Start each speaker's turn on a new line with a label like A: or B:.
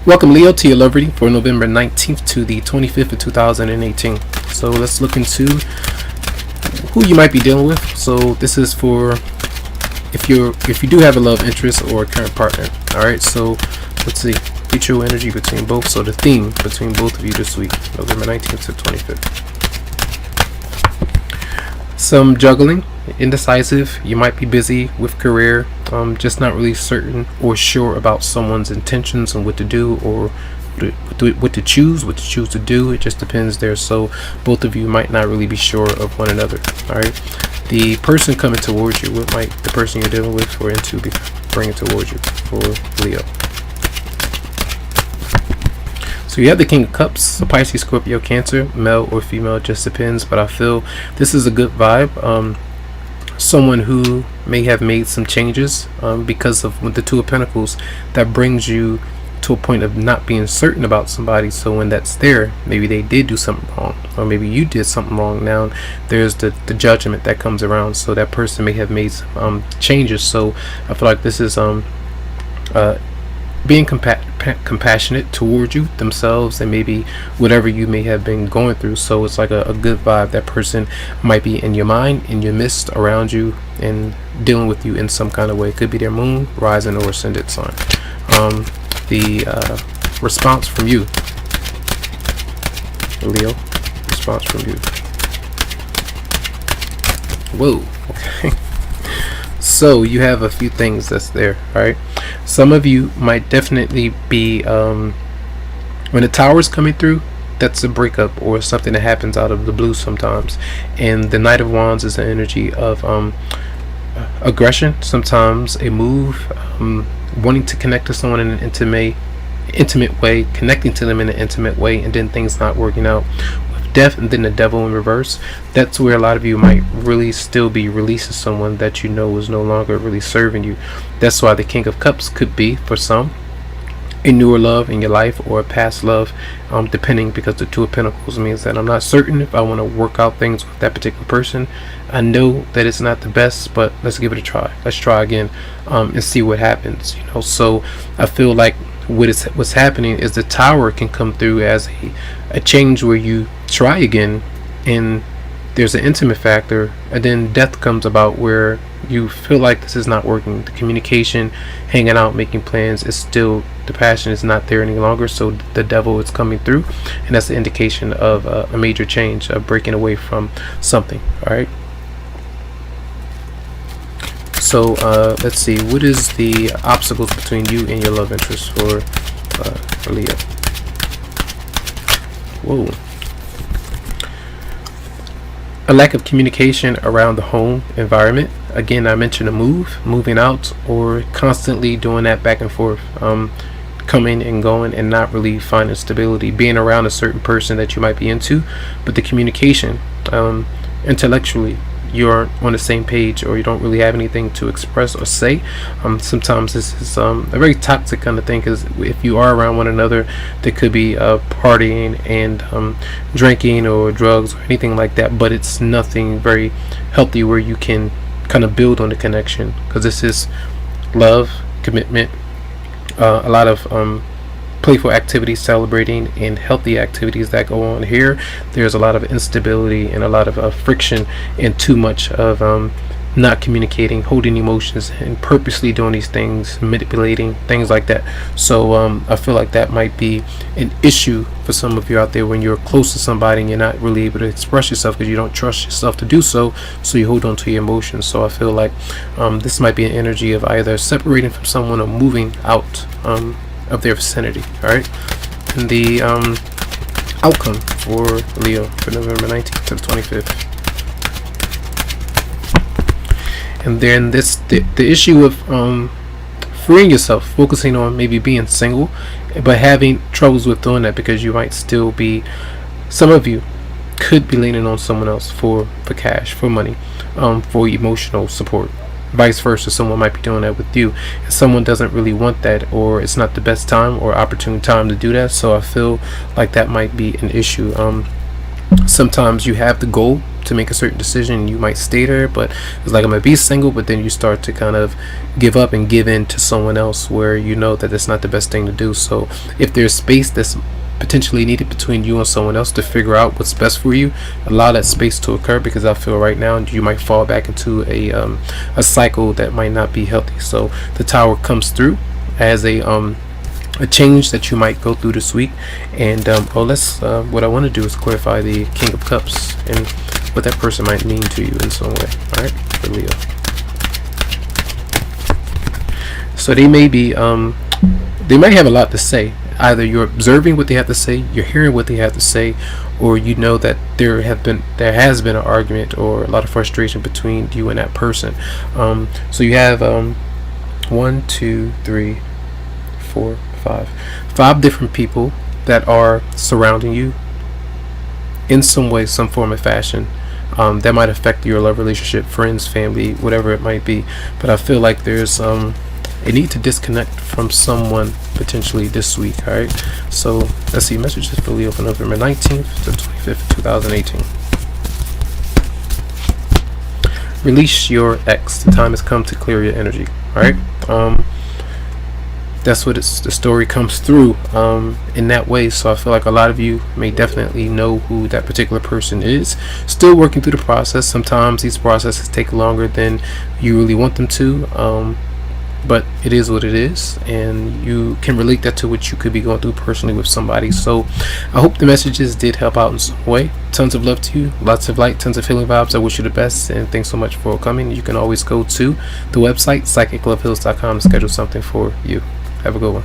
A: Welcome, Leo, to your love reading for November 19th to the 25th of 2018. So let's look into who you might be dealing with. So this is for if you do have a love interest or a current partner. All right. So let's see mutual energy between both. So the theme between both of you this week, November 19th to 25th. Some juggling, indecisive. You might be busy with career, just not really certain or sure about someone's intentions and what to do, or what to choose to do. It just depends there. So both of you might not really be sure of one another. All right. The person coming towards you, what might the person you're dealing with or into be bringing towards you for Leo? So you have the King of Cups, a Pisces, Scorpio, Cancer, male or female, just depends. But I feel this is a good vibe. Someone who may have made some changes because of with the Two of Pentacles, that brings you to a point of not being certain about somebody. So when that's there, maybe they did do something wrong, or maybe you did something wrong. Now there's the judgment that comes around. So that person may have made some changes. So I feel like this is being compassionate towards you themselves and maybe whatever you may have been going through. So it's like a good vibe. That person might be in your mind, in your midst, around you, and dealing with you in some kind of way. It could be their moon, rising, or ascendant sign. The response from you, Leo. Response from you. Whoa. Okay. So you have a few things that's there. All right. Some of you might definitely be when the tower is coming through, that's a breakup or something that happens out of the blue sometimes. And the Knight of Wands is the energy of aggression, sometimes a move, wanting to connect to someone in an intimate way, connecting to them in an intimate way, and then things not working out. Death and then the Devil in reverse. That's where a lot of you might really still be releasing someone that you know is no longer really serving you. That's why the King of Cups could be, for some, a newer love in your life or a past love, depending, because the Two of Pentacles means that I'm not certain if I want to work out things with that particular person. I know that it's not the best, but let's give it a try. Let's try again and see what happens. So I feel like what's happening is the Tower can come through as a change where you try again and there's an intimate factor, and then death comes about where you feel like this is not working. The communication, hanging out, making plans is still, the passion is not there any longer. So the Devil is coming through, and that's the indication of a major change, of breaking away from something. All right. So let's see, what is the obstacles between you and your love interest for Leo? Whoa. A lack of communication around the home environment. Again, I mentioned moving out, or constantly doing that back and forth, coming and going and not really finding stability, being around a certain person that you might be into, but the communication, intellectually, you aren't on the same page, or you don't really have anything to express or say. Sometimes this is a very toxic kind of thing, because if you are around one another, there could be partying and drinking or drugs or anything like that, but it's nothing very healthy where you can kind of build on the connection, because this is love, commitment, a lot of playful activities, celebrating, and healthy activities that go on here. There's a lot of instability and a lot of friction, and too much of not communicating, holding emotions, and purposely doing these things, manipulating, things like that. So I feel like that might be an issue for some of you out there when you're close to somebody and you're not really able to express yourself because you don't trust yourself to do so, so you hold on to your emotions. So I feel like this might be an energy of either separating from someone or moving out of their vicinity. All right. And the outcome for Leo for November 19th to the 25th. And then the issue of freeing yourself, focusing on maybe being single, but having troubles with doing that because you might still be, some of you could be leaning on someone else for cash, for money, for emotional support. Vice versa, someone might be doing that with you, and someone doesn't really want that, or it's not the best time or opportune time to do that. So I feel like that might be an issue. Sometimes you have the goal to make a certain decision, you might stay there, but it's like, I'm gonna be single, but then you start to kind of give up and give in to someone else where you know that it's not the best thing to do. So if there's space that's potentially needed between you and someone else to figure out what's best for you, allow that space to occur, because I feel right now you might fall back into a cycle that might not be healthy. So the Tower comes through as a change that you might go through this week. And what I want to do is clarify the King of Cups and what that person might mean to you in some way. All right, for Leo. So they may be they might have a lot to say. Either you're observing what they have to say, you're hearing what they have to say, or you know that there has been an argument or a lot of frustration between you and that person. So you have 1, 2, 3, 4, 5 different people that are surrounding you in some way, some form of fashion. That might affect your love relationship, friends, family, whatever it might be. But I feel like there's a need to disconnect from someone potentially this week. All right, so let's see, messages for Leo for November 19th to 25th 2018. Release your ex. The time has come to clear your energy. All right, that's what the story comes through in that way. So I feel like a lot of you may definitely know who that particular person is. Still working through the process. Sometimes these processes take longer than you really want them to, but it is what it is, and you can relate that to what you could be going through personally with somebody. So I hope the messages did help out in some way. Tons of love to you, lots of light, tons of healing vibes. I wish you the best, and thanks so much for coming. You can always go to the website psychicloveheals.com to schedule something for you. Have a good one.